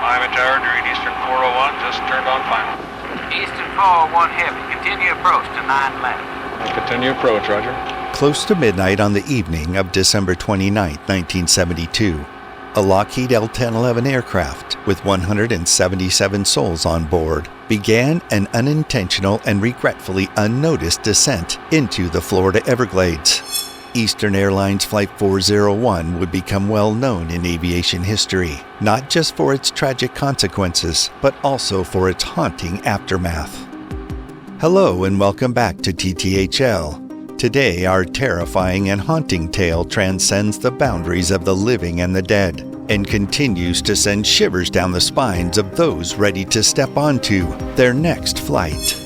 I'm in tower, read Eastern 401, just turned on final. Eastern 401 heavy, continue approach to 9 left. Continue approach, roger. Close to midnight on the evening of December 29, 1972, a Lockheed L-1011 aircraft with 177 souls on board began an unintentional and regretfully unnoticed descent into the Florida Everglades. Eastern Airlines Flight 401 would become well known in aviation history, not just for its tragic consequences, but also for its haunting aftermath. Hello and welcome back to TTHL. Today, our terrifying and haunting tale transcends the boundaries of the living and the dead, and continues to send shivers down the spines of those ready to step onto their next flight.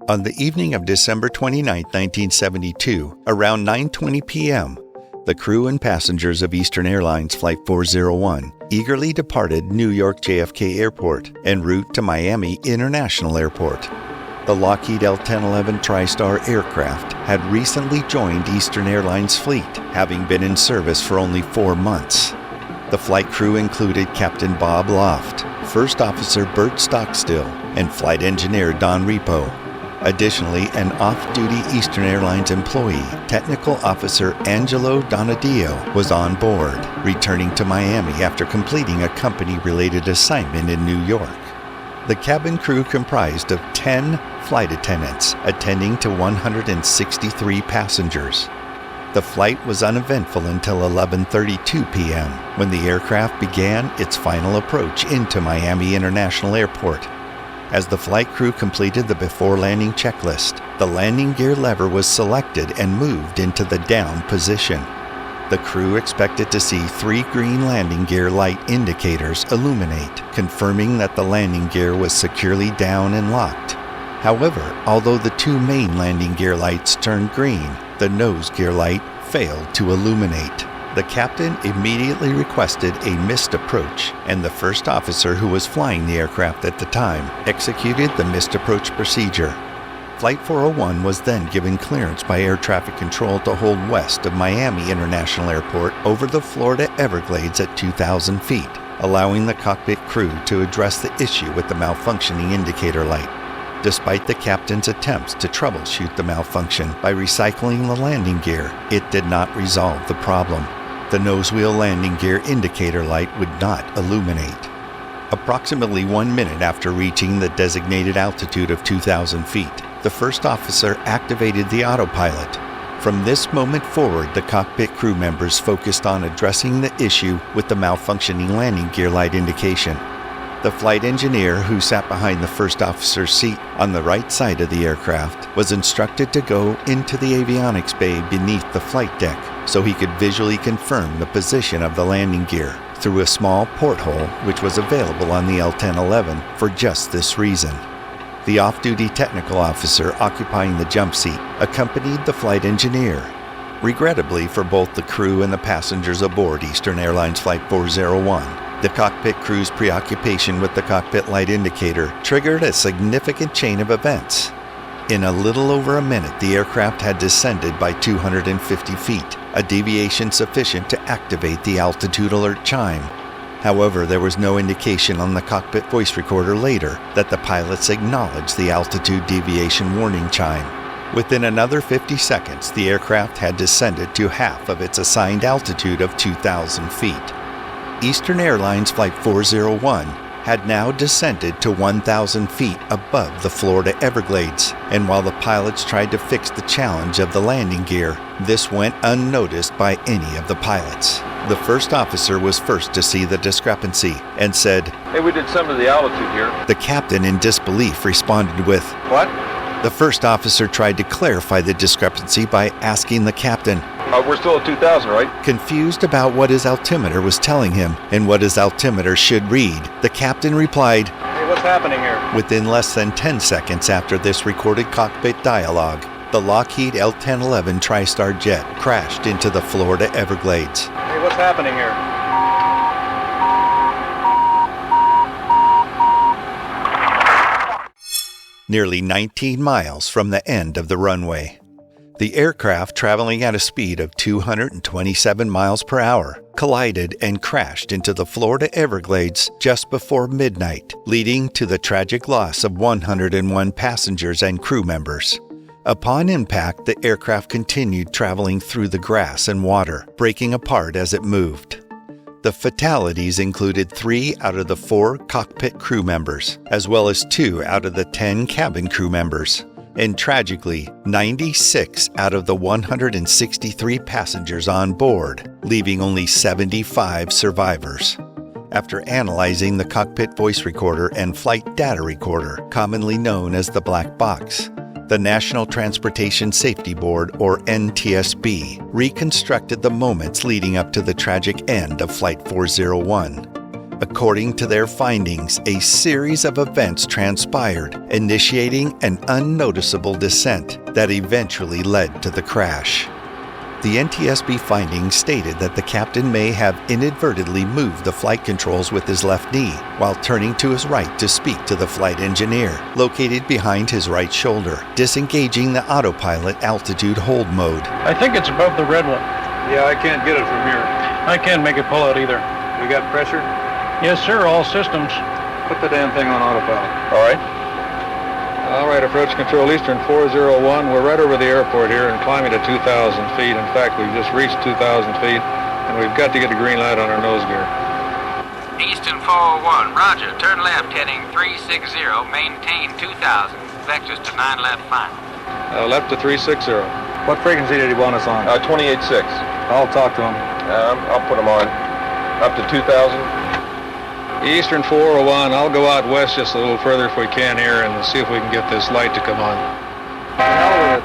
On the evening of December 29, 1972, around 9:20 p.m., the crew and passengers of Eastern Airlines Flight 401 eagerly departed New York JFK Airport en route to Miami International Airport. The Lockheed L-1011 TriStar aircraft had recently joined Eastern Airlines fleet, having been in service for only 4 months. The flight crew included Captain Bob Loft, First Officer Bert Stockstill, and Flight Engineer Don Repo. Additionally, an off-duty Eastern Airlines employee, Technical Officer Angelo Donadio, was on board, returning to Miami after completing a company-related assignment in New York. The cabin crew comprised of 10 flight attendants, attending to 163 passengers. The flight was uneventful until 11:32 p.m., when the aircraft began its final approach into Miami International Airport. As the flight crew completed the before-landing checklist, the landing gear lever was selected and moved into the down position. The crew expected to see 3 green landing gear light indicators illuminate, confirming that the landing gear was securely down and locked. However, although the 2 main landing gear lights turned green, the nose gear light failed to illuminate. The captain immediately requested a missed approach, and the first officer who was flying the aircraft at the time executed the missed approach procedure. Flight 401 was then given clearance by air traffic control to hold west of Miami International Airport over the Florida Everglades at 2,000 feet, allowing the cockpit crew to address the issue with the malfunctioning indicator light. Despite the captain's attempts to troubleshoot the malfunction by recycling the landing gear, it did not resolve the problem. The nose wheel landing gear indicator light would not illuminate. Approximately 1 minute after reaching the designated altitude of 2,000 feet, the first officer activated the autopilot. From this moment forward, the cockpit crew members focused on addressing the issue with the malfunctioning landing gear light indication. The flight engineer, who sat behind the first officer's seat on the right side of the aircraft, was instructed to go into the avionics bay beneath the flight deck so he could visually confirm the position of the landing gear through a small porthole which was available on the L-1011 for just this reason. The off-duty technical officer occupying the jump seat accompanied the flight engineer. Regrettably for both the crew and the passengers aboard Eastern Airlines Flight 401, the cockpit crew's preoccupation with the cockpit light indicator triggered a significant chain of events. In a little over a minute, the aircraft had descended by 250 feet, a deviation sufficient to activate the altitude alert chime. However, there was no indication on the cockpit voice recorder later that the pilots acknowledged the altitude deviation warning chime. Within another 50 seconds, the aircraft had descended to half of its assigned altitude of 2,000 feet. Eastern Airlines Flight 401 had now descended to 1,000 feet above the Florida Everglades, and while the pilots tried to fix the challenge of the landing gear, this went unnoticed by any of the pilots. The first officer was first to see the discrepancy and said, Hey, we did some of the altitude here. The captain, in disbelief, responded with, What? The first officer tried to clarify the discrepancy by asking the captain, We're still at 2,000, right? Confused about what his altimeter was telling him and what his altimeter should read, the captain replied, Hey, what's happening here? Within less than 10 seconds after this recorded cockpit dialogue, the Lockheed L-1011 TriStar jet crashed into the Florida Everglades. Hey, what's happening here? Nearly 19 miles from the end of the runway. The aircraft, traveling at a speed of 227 miles per hour, collided and crashed into the Florida Everglades just before midnight, leading to the tragic loss of 101 passengers and crew members. Upon impact, the aircraft continued traveling through the grass and water, breaking apart as it moved. The fatalities included 3 out of the 4 cockpit crew members, as well as 2 out of the 10 cabin crew members, and tragically, 96 out of the 163 passengers on board, leaving only 75 survivors. After analyzing the cockpit voice recorder and flight data recorder, commonly known as the black box, the National Transportation Safety Board, or NTSB, reconstructed the moments leading up to the tragic end of Flight 401. According to their findings, a series of events transpired, initiating an unnoticeable descent that eventually led to the crash. The NTSB findings stated that the captain may have inadvertently moved the flight controls with his left knee while turning to his right to speak to the flight engineer, located behind his right shoulder, disengaging the autopilot altitude hold mode. I think it's above the red one. Yeah, I can't get it from here. I can't make it pull out either. We got pressure? Yes, sir, all systems. Put the damn thing on autopilot. All right. All right, approach control Eastern 401. We're right over the airport here and climbing to 2,000 feet. In fact, we've just reached 2,000 feet, and we've got to get the green light on our nose gear. Eastern 401, roger. Turn left heading 360, maintain 2000. Vectors to 9 left final. Left to 360. What frequency did he want us on? 28.6. I'll talk to him. I'll put them on. Up to 2,000. Eastern 401, I'll go out west just a little further if we can here and see if we can get this light to come on.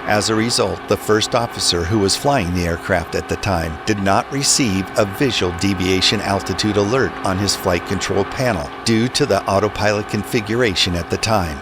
As a result, the first officer who was flying the aircraft at the time did not receive a visual deviation altitude alert on his flight control panel due to the autopilot configuration at the time.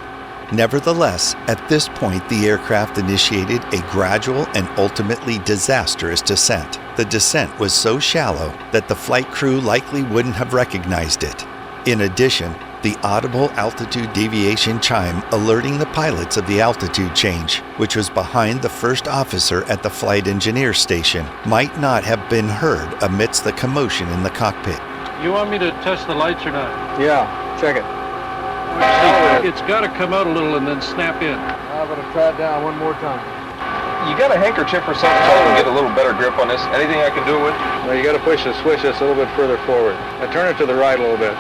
Nevertheless, at this point, the aircraft initiated a gradual and ultimately disastrous descent. The descent was so shallow that the flight crew likely wouldn't have recognized it. In addition, the audible altitude deviation chime alerting the pilots of the altitude change, which was behind the first officer at the flight engineer station, might not have been heard amidst the commotion in the cockpit. You want me to test the lights or not? Yeah, check it. It's got to come out a little and then snap in. I'm going to try it down one more time. You got a handkerchief or something so I can get a little better grip on this? Anything I can do with? Well, you got to push the switch just a little bit further forward. Now turn it to the right a little bit.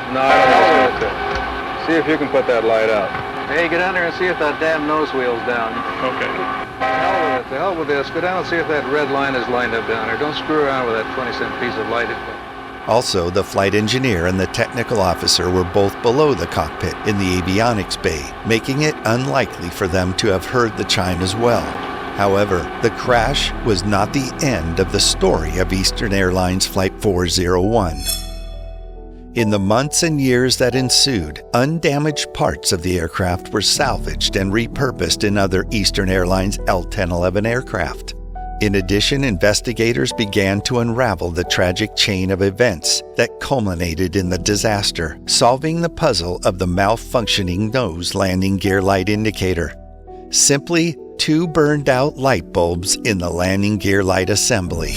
No, I don't know. That's it. See if you can put that light out. Hey, get down there and see if that damn nose wheel's down. Okay. The hell with this. Go down and see if that red line is lined up down there. Don't screw around with that 20-cent piece of light. Also, the flight engineer and the technical officer were both below the cockpit in the avionics bay, making it unlikely for them to have heard the chime as well. However, the crash was not the end of the story of Eastern Airlines Flight 401. In the months and years that ensued, undamaged parts of the aircraft were salvaged and repurposed in other Eastern Airlines L-1011 aircraft. In addition, investigators began to unravel the tragic chain of events that culminated in the disaster, solving the puzzle of the malfunctioning nose landing gear light indicator. Simply 2 burned-out light bulbs in the landing gear light assembly.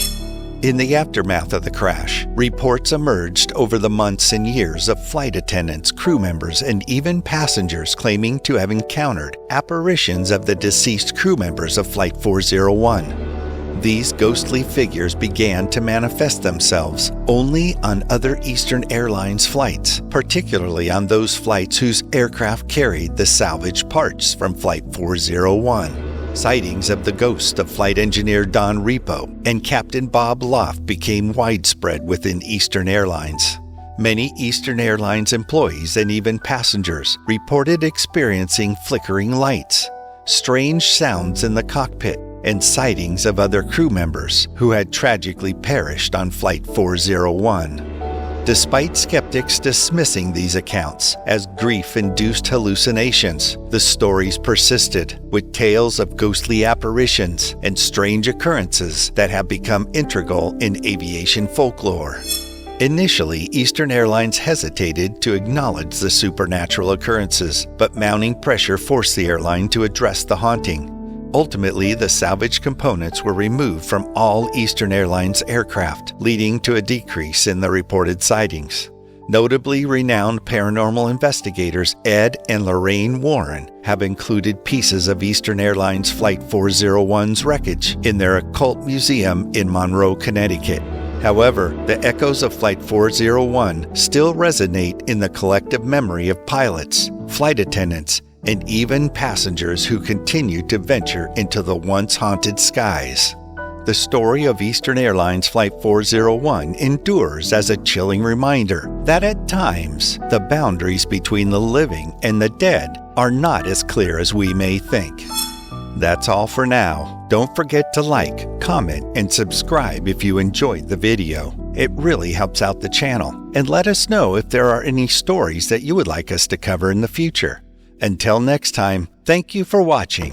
In the aftermath of the crash, reports emerged over the months and years of flight attendants, crew members, and even passengers claiming to have encountered apparitions of the deceased crew members of Flight 401. These ghostly figures began to manifest themselves only on other Eastern Airlines flights, particularly on those flights whose aircraft carried the salvaged parts from Flight 401. Sightings of the ghost of flight engineer Don Repo and Captain Bob Loft became widespread within Eastern Airlines. Many Eastern Airlines employees and even passengers reported experiencing flickering lights, strange sounds in the cockpit, and sightings of other crew members who had tragically perished on Flight 401. Despite skeptics dismissing these accounts as grief-induced hallucinations, the stories persisted, with tales of ghostly apparitions and strange occurrences that have become integral in aviation folklore. Initially, Eastern Airlines hesitated to acknowledge the supernatural occurrences, but mounting pressure forced the airline to address the haunting. Ultimately, the salvaged components were removed from all Eastern Airlines aircraft, leading to a decrease in the reported sightings. Notably renowned paranormal investigators Ed and Lorraine Warren have included pieces of Eastern Airlines Flight 401's wreckage in their occult museum in Monroe, Connecticut. However, the echoes of Flight 401 still resonate in the collective memory of pilots, flight attendants, and even passengers who continue to venture into the once haunted skies. The story of Eastern Airlines Flight 401 endures as a chilling reminder that at times the boundaries between the living and the dead are not as clear as we may think. That's all for now. Don't forget to like, comment, and subscribe if you enjoyed the video. It really helps out the channel. And let us know if there are any stories that you would like us to cover in the future. Until next time, thank you for watching.